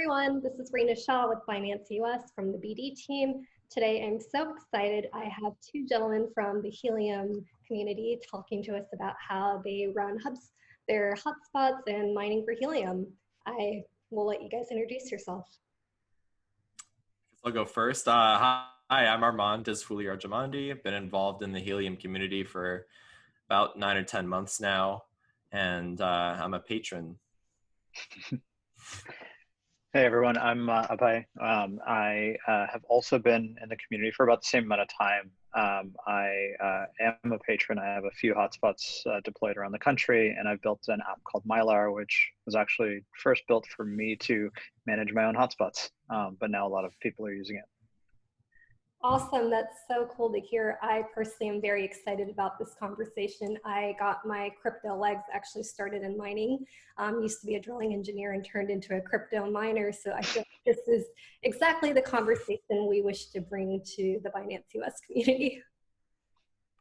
everyone, this is Rena Shaw with Binance US from the BD team. Today I'm so excited. I have two gentlemen from the Helium community talking to us about how they run their hotspots and mining for Helium. I will let you guys introduce yourself. I'll go first. Hi, I'm Armand Desfoulier-Arjamandi. I've been involved in the Helium community for about 9 or 10 months now, and I'm a patron. Hey everyone, I'm Abhay. I have also been in the community for about the same amount of time. I am a patron. I have a few hotspots deployed around the country, and I've built an app called Mylar, which was actually first built for me to manage my own hotspots, but now a lot of people are using it. Awesome, that's so cool to hear. I personally am very excited about this conversation. I got my crypto legs actually started in mining. Used to be a drilling engineer and turned into a crypto miner. So I feel like this is exactly the conversation we wish to bring to the Binance US community.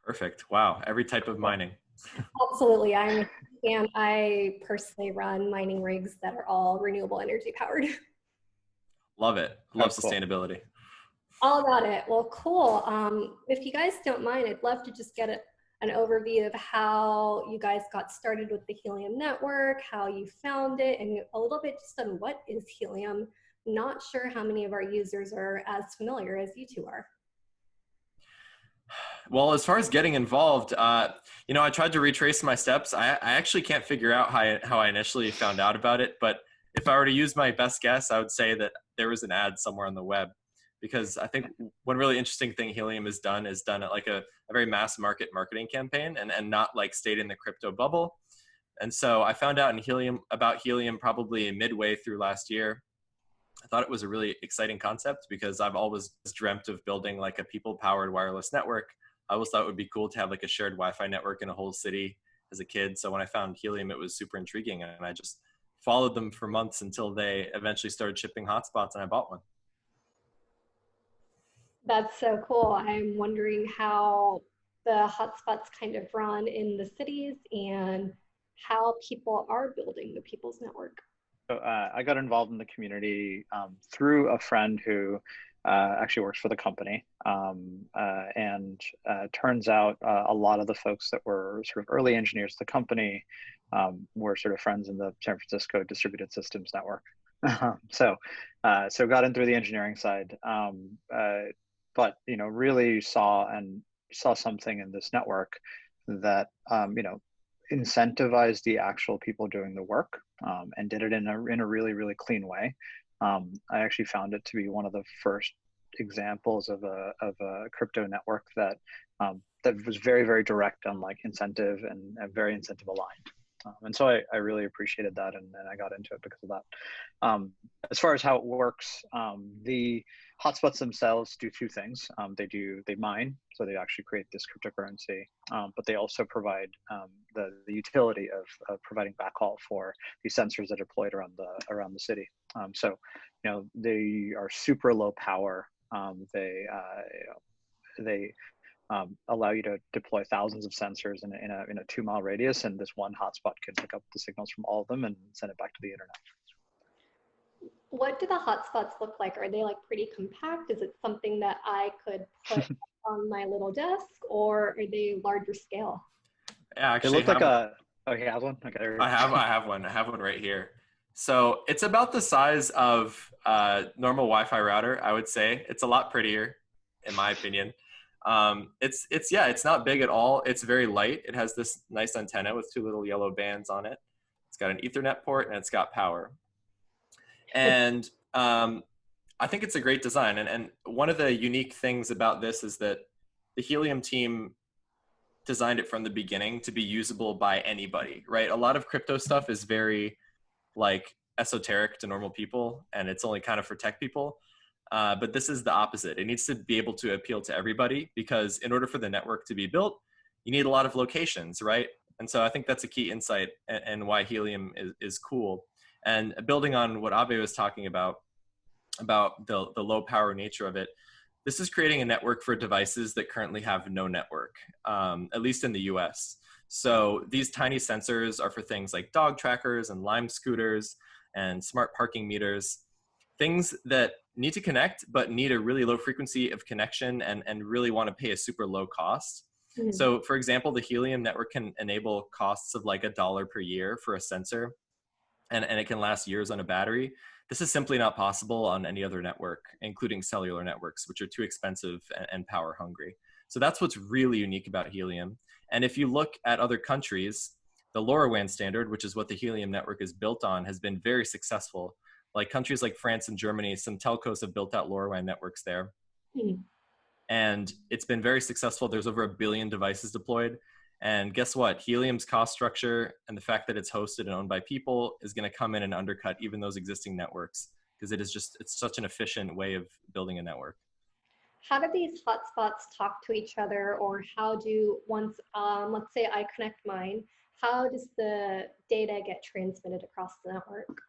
Perfect. Wow, every type of mining. Absolutely, I personally run mining rigs that are all renewable energy powered. Love it. Love sustainability. All about it. Well, cool. If you guys don't mind, I'd love to just get an overview of how you guys got started with the Helium network, how you found it, and a little bit just on what is Helium. Not sure how many of our users are as familiar as you two are. Well, as far as getting involved, I tried to retrace my steps. I actually can't figure out how I initially found out about it, but if I were to use my best guess, I would say that there was an ad somewhere on the web. Because I think one really interesting thing Helium has done is done it like a very mass market marketing campaign and not like stayed in the crypto bubble. And so I found out about Helium probably midway through last year. I thought it was a really exciting concept because I've always dreamt of building like a people-powered wireless network. I always thought it would be cool to have like a shared Wi-Fi network in a whole city as a kid. So when I found Helium, it was super intriguing, and I just followed them for months until they eventually started shipping hotspots, and I bought one. That's so cool. I'm wondering how the hotspots kind of run in the cities and how people are building the People's Network. So I got involved in the community through a friend who actually works for the company. Turns out a lot of the folks that were sort of early engineers of the company were sort of friends in the San Francisco distributed systems network. So got in through the engineering side. But really saw something in this network that incentivized the actual people doing the work and did it in a really clean way. I actually found it to be one of the first examples of a crypto network that was very direct on like incentive and very incentive aligned. And so I really appreciated that, and I got into it because of that. As far as how it works, the hotspots themselves do two things. They mine, so they actually create this cryptocurrency, but they also provide the utility of providing backhaul for these sensors that are deployed around the city. So they are super low power. They allow you to deploy thousands of sensors in a 2-mile radius, and this one hotspot can pick up the signals from all of them and send it back to the internet. What do the hotspots look like? Are they like pretty compact? Is it something that I could put on my little desk, or are they larger scale? Yeah, actually, they look like a. Oh, he has one. Okay. I have one. I have one right here. So it's about the size of a normal Wi-Fi router. I would say it's a lot prettier, in my opinion. It's not big at all. It's very light. It has this nice antenna with 2 little yellow bands on it. It's got an Ethernet port and it's got power. And I think it's a great design. And one of the unique things about this is that the Helium team designed it from the beginning to be usable by anybody, right? A lot of crypto stuff is very like esoteric to normal people, and it's only kind of for tech people. But this is the opposite. It needs to be able to appeal to everybody, because in order for the network to be built, you need a lot of locations, right? And so I think that's a key insight and why Helium is cool. And building on what Abe was talking about the low power nature of it, this is creating a network for devices that currently have no network, at least in the US. So these tiny sensors are for things like dog trackers and Lime scooters and smart parking meters. things that need to connect, but need a really low frequency of connection and really want to pay a super low cost. Mhm. So for example, the Helium network can enable costs of like $1 per year for a sensor, and it can last years on a battery. This is simply not possible on any other network, including cellular networks, which are too expensive and power hungry. So that's what's really unique about Helium. And if you look at other countries, the LoRaWAN standard, which is what the Helium network is built on, has been very successful. Like countries like France and Germany, some telcos have built out LoRaWAN networks there. Mhm. And it's been very successful. There's over 1 billion devices deployed. And guess what? Helium's cost structure and the fact that it's hosted and owned by people is going to come in and undercut even those existing networks, because it's such an efficient way of building a network. How do these hotspots talk to each other, or how do once, let's say I connect mine, how does the data get transmitted across the network?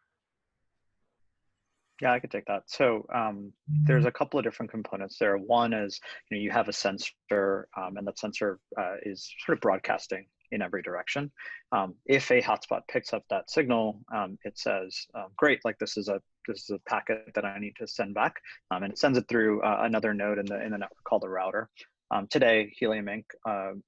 Yeah, I could take that. So there's a couple of different components there. One is, you have a sensor, and that sensor is sort of broadcasting in every direction. If a hotspot picks up that signal, it says, "Great, like this is a packet that I need to send back," and it sends it through another node in the network called a router. Today, Helium Inc.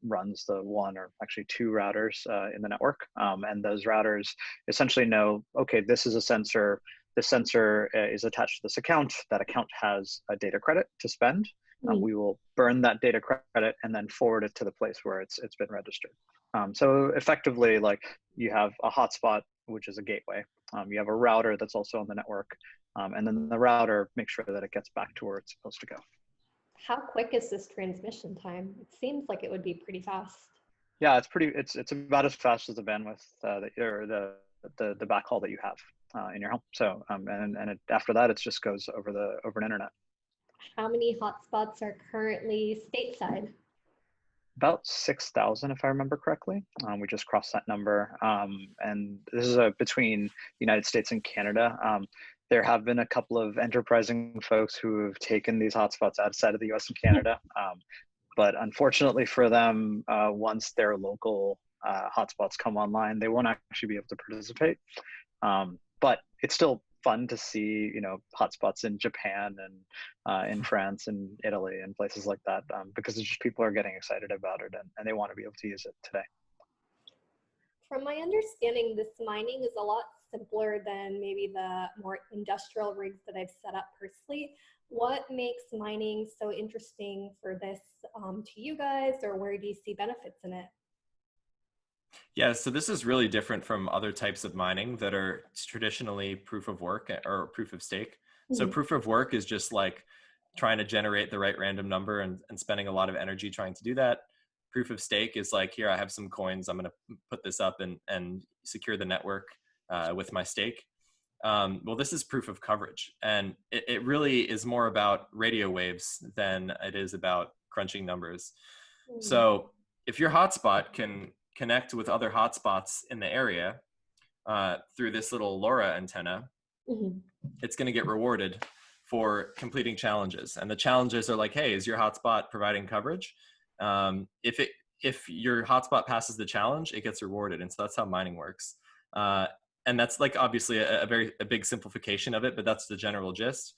Runs the one or actually two routers in the network, and those routers essentially know, okay, this is a sensor. This sensor is attached to this account. That account has a data credit to spend. We will burn that data credit and then forward it to the place where it's been registered. So effectively, like, you have a hotspot, which is a gateway. You have a router that's also on the network, and then the router makes sure that it gets back to where it's supposed to go. How quick is this transmission time? It seems like it would be pretty fast. Yeah, it's about as fast as the bandwidth or the backhaul that you have in your home. So after that, it just goes over an internet. How many hotspots are currently stateside? About 6,000, if I remember correctly. We just crossed that number, and this is between the United States and Canada. There have been a couple of enterprising folks who have taken these hotspots outside of the US and Canada, but unfortunately for them, once their local hotspots come online, they won't actually be able to participate. But it's still fun to see, hotspots in Japan and in France and Italy and places like that, because it's just people are getting excited about it and they want to be able to use it today. From my understanding, this mining is a lot simpler than maybe the more industrial rigs that I've set up personally. What makes mining so interesting for this to you guys, or where do you see benefits in it? Yeah, so this is really different from other types of mining that are traditionally proof of work or proof of stake. So proof of work is just like trying to generate the right random number and spending a lot of energy trying to do that. Proof of stake is like, here, I have some coins, I'm going to put this up and secure the network with my stake. Well, this is proof of coverage, and it really is more about radio waves than it is about crunching numbers. So if your hotspot can connect with other hotspots in the area through this little LoRa antenna, it's going to get rewarded for completing challenges. And the challenges are like, hey, is your hotspot providing coverage? If your hotspot passes the challenge, it gets rewarded. And so that's how mining works. And that's like obviously a big simplification of it, but that's the general gist.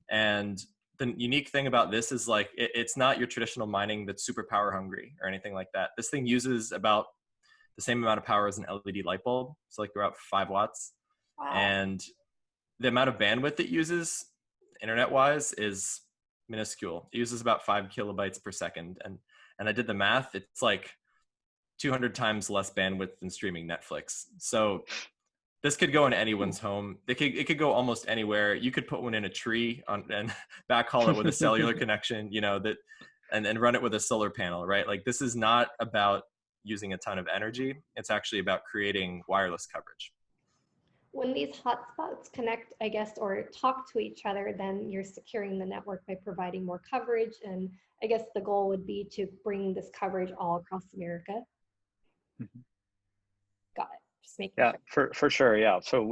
And the unique thing about this is like, it's not your traditional mining that's super power hungry or anything like that. This thing uses about the same amount of power as an LED light bulb. So like about 5 watts. Wow. And the amount of bandwidth it uses internet wise is minuscule. It uses about 5 kilobytes per second. And I did the math. It's like 200 times less bandwidth than streaming Netflix. So this could go in anyone's home. It could go almost anywhere. You could put one in a tree and backhaul it with a cellular connection, and run it with a solar panel, right? Like, this is not about using a ton of energy. It's actually about creating wireless coverage. When these hotspots connect, I guess, or talk to each other, then you're securing the network by providing more coverage. And I guess the goal would be to bring this coverage all across America. Got it. Just making sure. For sure. Yeah. So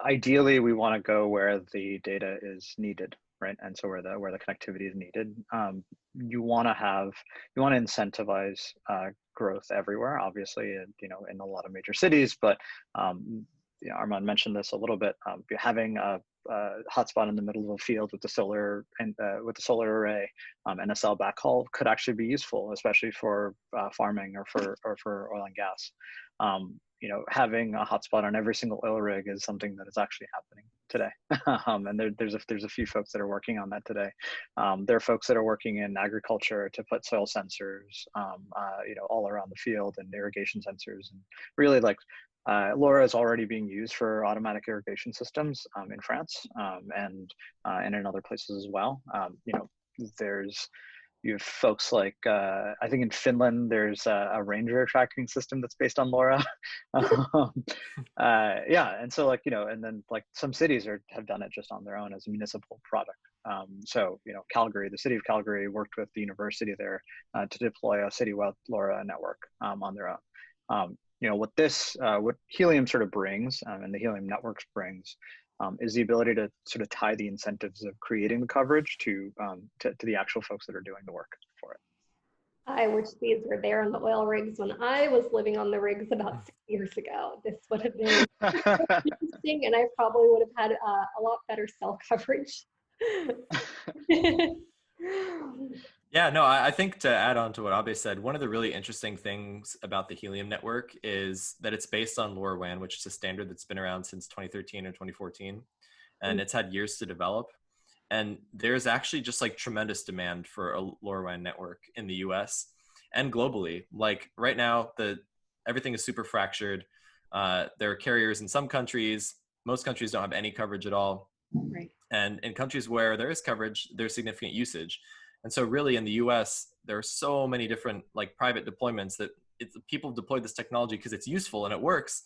ideally we want to go where the data is needed, right? And so where the connectivity is needed. You want to incentivize growth everywhere, obviously, in a lot of major cities, but Armand mentioned this a little bit. Having hotspot in the middle of a field with the solar and with the solar array and a cell backhaul could actually be useful, especially for farming or for oil and gas. You know, having a hotspot on every single oil rig is something that is actually happening today. And there's a few folks that are working on that today. There are folks that are working in agriculture to put soil sensors, you know, all around the field, and irrigation sensors, and really like LoRa is already being used for automatic irrigation systems in France and in other places as well. You know, you have folks like, I think in Finland, there's a ranger tracking system that's based on LoRa. Yeah, and so like, you know, and then like some cities have done it just on their own as a municipal product. So, you know, Calgary, the city of Calgary worked with the university there to deploy a citywide LoRa network on their own. You know, what Helium sort of brings, and the Helium networks brings, is the ability to sort of tie the incentives of creating the coverage to the actual folks that are doing the work for it. I wish these were there on the oil rigs when I was living on the rigs about 6 years ago. This would have been interesting, and I probably would have had a lot better cell coverage. Yeah, no, I think to add on to what Abe said, one of the really interesting things about the Helium network is that it's based on LoRaWAN, which is a standard that's been around since 2013 or 2014, and it's had years to develop. And there's actually just like tremendous demand for a LoRaWAN network in the US and globally. Like right now, everything is super fractured. There are carriers in some countries. Most countries don't have any coverage at all. Right. And in countries where there is coverage, there's significant usage. And so really in the US, there are so many different like private deployments that people deploy this technology because it's useful and it works,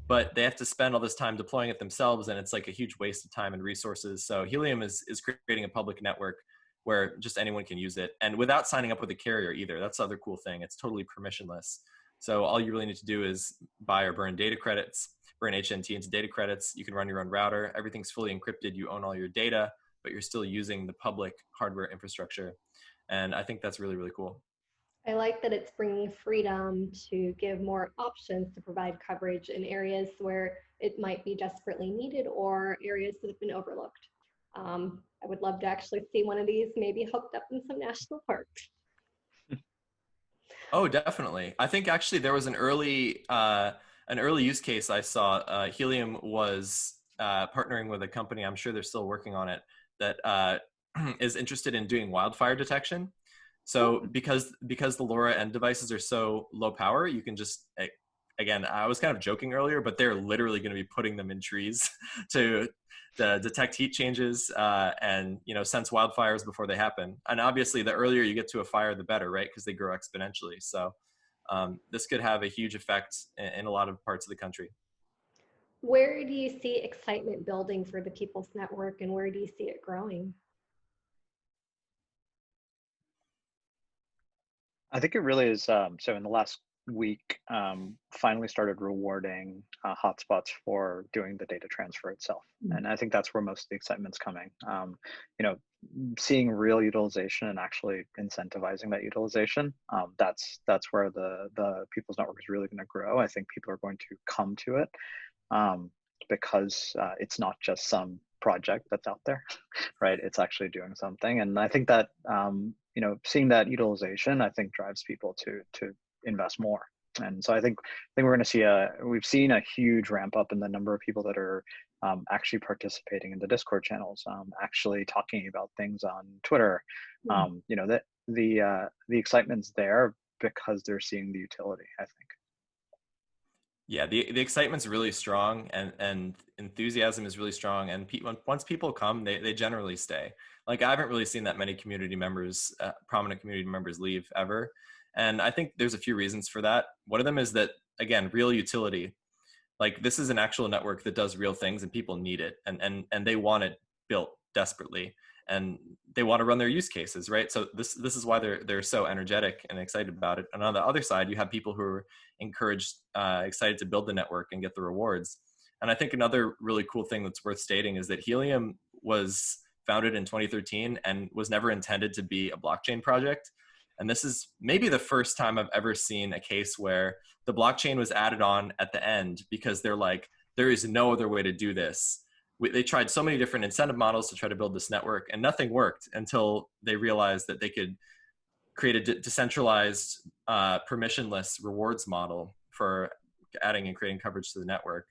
but they have to spend all this time deploying it themselves. And it's like a huge waste of time and resources. So Helium is creating a public network where just anyone can use it, and without signing up with a carrier either. That's the other cool thing. It's totally permissionless. So all you really need to do is buy or burn data credits, burn HNT into data credits. You can run your own router. Everything's fully encrypted. You own all your data, but you're still using the public hardware infrastructure. And I think that's really, really cool. I like that it's bringing freedom to give more options to provide coverage in areas where it might be desperately needed or areas that have been overlooked. I would love to actually see one of these maybe hooked up in some national parks. Oh, definitely. I think actually there was an early use case I saw. Helium was partnering with a company, I'm sure they're still working on it, that is interested in doing wildfire detection. So because the LoRa end devices are so low power, you can just, again, I was kind of joking earlier, but they're literally going to be putting them in trees to detect heat changes and, you know, sense wildfires before they happen. And obviously the earlier you get to a fire, the better, right? Because they grow exponentially. So this could have a huge effect in a lot of parts of the country. Where do you see excitement building for the People's Network, and where do you see it growing? I think it really is. So in the last week, finally started rewarding hotspots for doing the data transfer itself. And I think that's where most of the excitement's coming. You know, seeing real utilization and actually incentivizing that utilization, that's where the People's Network is really going to grow. I think people are going to come to it because it's not just some project that's out there, right? It's actually doing something. And I think that, you know, seeing that utilization, I think drives people to invest more. And so I think we're going to see we've seen a huge ramp up in the number of people that are actually participating in the Discord channels, actually talking about things on Twitter. You know, that the excitement's there because they're seeing the utility, I think. Yeah, the excitement's really strong, and enthusiasm is really strong. And once people come, they generally stay. Like I haven't really seen that many community members, prominent community members leave ever. And I think there's a few reasons for that. One of them is that, again, real utility. Like this is an actual network that does real things and people need it, and they want it built desperately, and they want to run their use cases, right? So this is why they're so energetic and excited about it. And on the other side, you have people who are encouraged, excited to build the network and get the rewards. And I think another really cool thing that's worth stating is that Helium was founded in 2013 and was never intended to be a blockchain project. And this is maybe the first time I've ever seen a case where the blockchain was added on at the end because they're like, there is no other way to do this. they tried so many different incentive models to try to build this network, and nothing worked until they realized that they could create a decentralized, permissionless rewards model for adding and creating coverage to the network.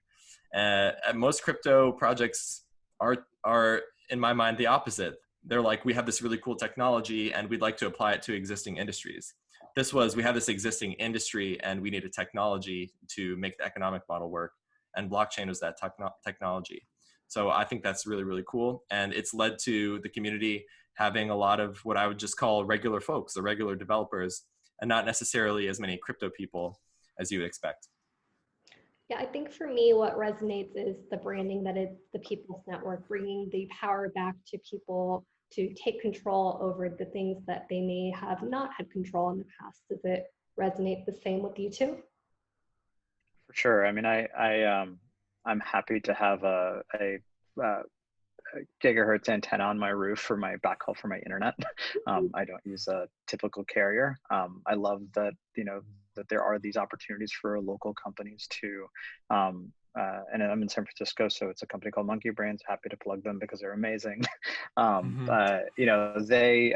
And most crypto projects are, in my mind, the opposite. They're like, we have this really cool technology and we'd like to apply it to existing industries. This was, we have this existing industry and we need a technology to make the economic model work. And blockchain was that technology. So I think that's really, really cool. And it's led to the community having a lot of what I would just call regular folks, the regular developers, and not necessarily as many crypto people as you would expect. Yeah, I think for me, what resonates is the branding that it's the People's Network, bringing the power back to people to take control over the things that they may have not had control in the past. Does it resonate the same with you too? For sure. I mean, I'm happy to have a gigahertz antenna on my roof for my backhaul for my internet. I don't use a typical carrier. I love that, you know, that there are these opportunities for local companies to, and I'm in San Francisco, so it's a company called Monkey Brains. Happy to plug them because they're amazing. You know, they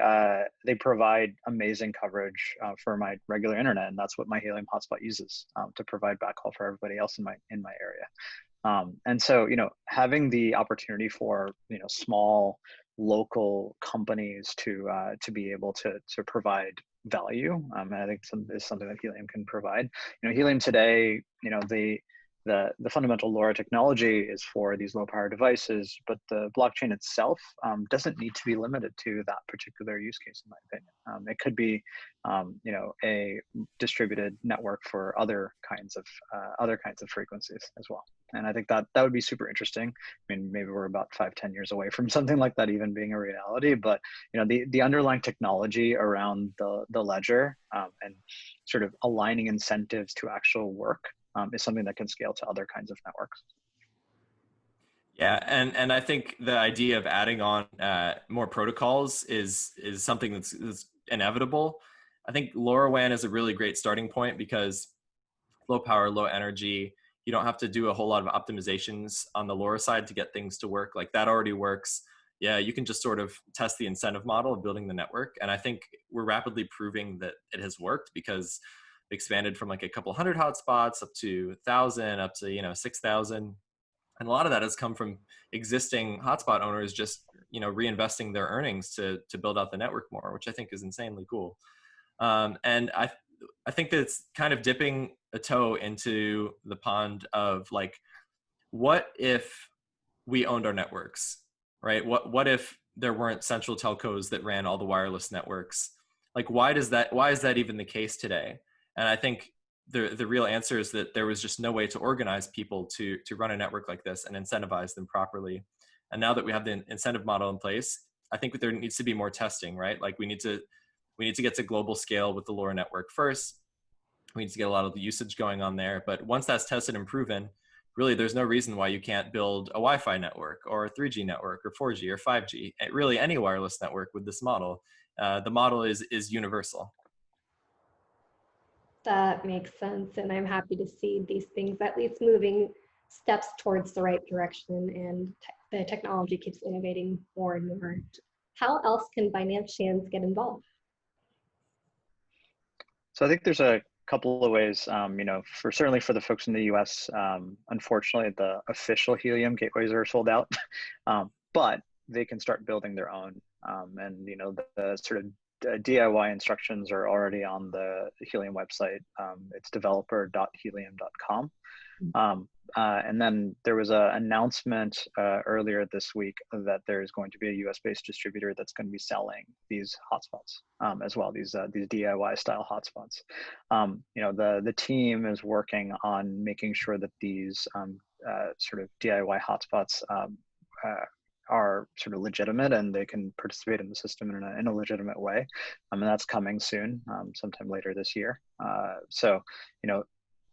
provide amazing coverage for my regular internet, and that's what my Helium hotspot uses to provide backhaul for everybody else in my area. And so, you know, having the opportunity for, you know, small local companies to be able to provide value, and I think is something that Helium can provide. You know, Helium today, you know, the fundamental LoRa technology is for these low power devices, but the blockchain itself doesn't need to be limited to that particular use case, in my opinion. It could be, you know, a distributed network for other kinds of frequencies as well. And I think that would be super interesting. I mean, maybe we're about 5-10 years away from something like that even being a reality, but you know, the underlying technology around the ledger and sort of aligning incentives to actual work is something that can scale to other kinds of networks. Yeah, and I think the idea of adding on more protocols is something that's inevitable. I think LoRaWAN is a really great starting point because low power, low energy. You don't have to do a whole lot of optimizations on the LoRa side to get things to work. Like that already works. Yeah, you can just sort of test the incentive model of building the network. And I think we're rapidly proving that it has worked because we expanded from like a couple hundred hotspots up to 1,000, up to, you know, 6,000. And a lot of that has come from existing hotspot owners just, you know, reinvesting their earnings to build out the network more, which I think is insanely cool. And I think that it's kind of dipping a toe into the pond of like, what if we owned our networks, right? What if there weren't central telcos that ran all the wireless networks? Like, why is that even the case today? And I think the real answer is that there was just no way to organize people to run a network like this and incentivize them properly. And now that we have the incentive model in place, I think there needs to be more testing, right? Like we need to get to global scale with the LoRa network first. We need to get a lot of the usage going on there. But once that's tested and proven, really there's no reason why you can't build a Wi-Fi network or a 3G network or 4G or 5G, really any wireless network with this model. The model is universal. That makes sense. And I'm happy to see these things at least moving steps towards the right direction, and the technology keeps innovating more and more. How else can Binance get involved? So I think there's a couple of ways, you know, certainly for the folks in the US, unfortunately, the official Helium gateways are sold out, but they can start building their own. And, you know, the sort of DIY instructions are already on the Helium website. It's developer.helium.com. And then there was an announcement earlier this week that there's going to be a US-based distributor that's going to be selling these hotspots as well, these DIY style hotspots. You know, the team is working on making sure that these sort of DIY hotspots are sort of legitimate and they can participate in the system in a legitimate way. And that's coming soon, sometime later this year. So, you know,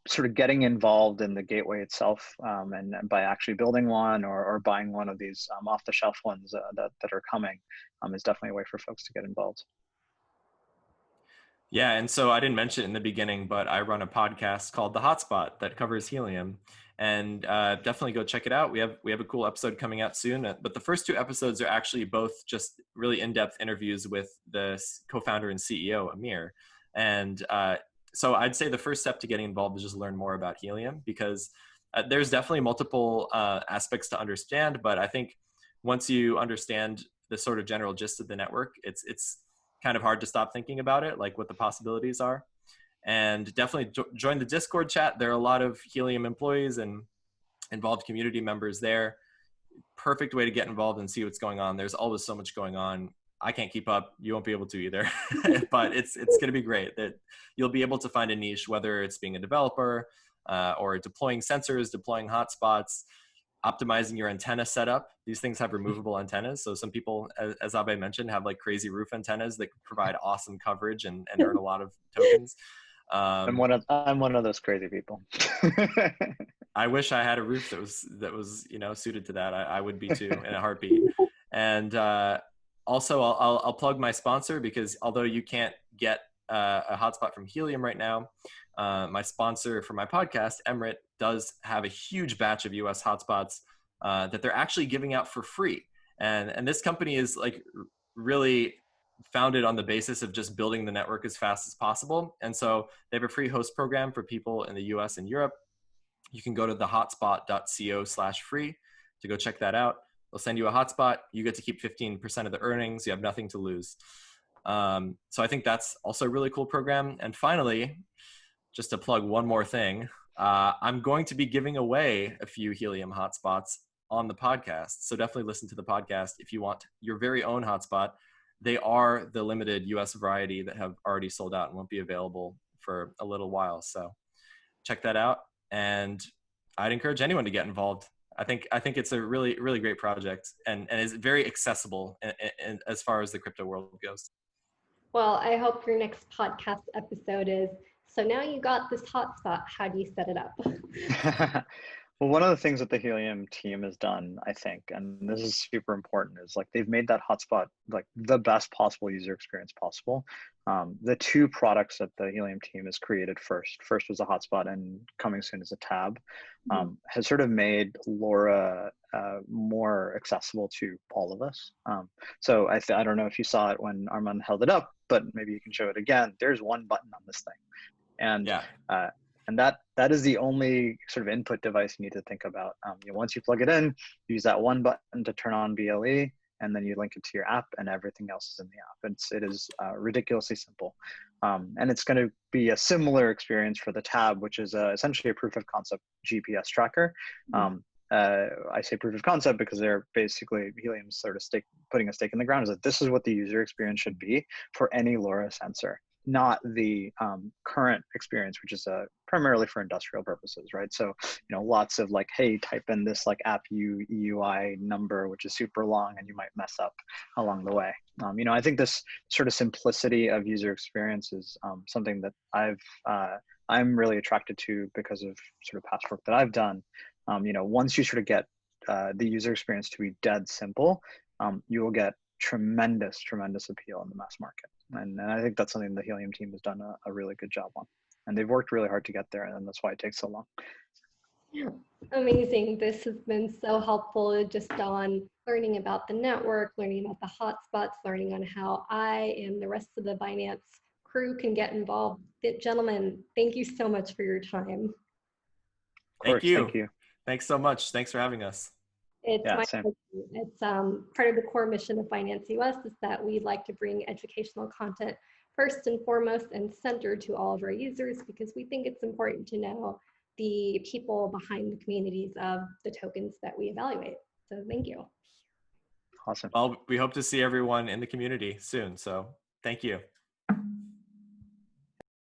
sort of getting involved in the gateway itself, and by actually building one or buying one of these off-the-shelf ones that are coming, is definitely a way for folks to get involved. Yeah, and so I didn't mention it in the beginning, but I run a podcast called The Hotspot that covers helium, and definitely go check it out. We have a cool episode coming out soon, but the first two episodes are actually both just really in-depth interviews with the co-founder and CEO Amir, and so I'd say the first step to getting involved is just learn more about helium, because there's definitely multiple aspects to understand, but I think once you understand the sort of general gist of the network, it's kind of hard to stop thinking about it, like what the possibilities are. And definitely join the Discord chat. There are a lot of Helium employees and involved community members there. Perfect way to get involved and see what's going on. There's always so much going on. I can't keep up. You won't be able to either, but it's going to be great that you'll be able to find a niche, whether it's being a developer or deploying sensors, deploying hotspots, optimizing your antenna setup. These things have removable antennas. So some people, as Abe mentioned, have like crazy roof antennas that provide awesome coverage and earn a lot of tokens. I'm one of those crazy people. I wish I had a roof that was suited to that. I would be too in a heartbeat. And also, I'll plug my sponsor, because although you can't get a hotspot from Helium right now, my sponsor for my podcast, Emrit, does have a huge batch of US hotspots that they're actually giving out for free. And this company is like really founded on the basis of just building the network as fast as possible. And so they have a free host program for people in the US and Europe. You can go to thehotspot.co/free to go check that out. They'll send you a hotspot. You get to keep 15% of the earnings. You have nothing to lose. So I think that's also a really cool program. And finally, just to plug one more thing, I'm going to be giving away a few Helium hotspots on the podcast. So definitely listen to the podcast if you want your very own hotspot. They are the limited US variety that have already sold out and won't be available for a little while. So check that out. And I'd encourage anyone to get involved. I think it's a really, really great project and is very accessible in as far as the crypto world goes. Well, I hope your next podcast episode is, so now you got this hotspot, how do you set it up? Well, one of the things that the Helium team has done, I think, and this is super important, is like they've made that hotspot like the best possible user experience possible. The two products that the Helium team has created first was a hotspot, and coming soon is a tab, has sort of made LoRa more accessible to all of us. So I don't know if you saw it when Armand held it up, but maybe you can show it again. There's one button on this thing, and yeah. And that is the only sort of input device you need to think about. Once you plug it in, you use that one button to turn on BLE, and then you link it to your app, and everything else is in the app. It is ridiculously simple. And it's going to be a similar experience for the tab, which is essentially a proof of concept GPS tracker. I say proof of concept because they're basically Helium's sort of putting a stake in the ground, is that this is what the user experience should be for any LoRa sensor, not the current experience, which is primarily for industrial purposes, right? So, lots of like, hey, type in this like app UI number, which is super long, and you might mess up along the way. I think this sort of simplicity of user experience is something that I'm really attracted to because of sort of past work that I've done. Once you sort of get the user experience to be dead simple, you will get tremendous appeal in the mass market. And I think that's something the Helium team has done a really good job on. And they've worked really hard to get there, and that's why it takes so long. Yeah, amazing. This has been so helpful just on learning about the network, learning about the hotspots, learning on how I and the rest of the Binance crew can get involved. Gentlemen, thank you so much for your time. Thank you. Thanks so much. Thanks for having us. It's part of the core mission of Binance US is that we'd like to bring educational content first and foremost and centered to all of our users, because we think it's important to know the people behind the communities of the tokens that we evaluate. So thank you. Awesome. Well, we hope to see everyone in the community soon. So thank you.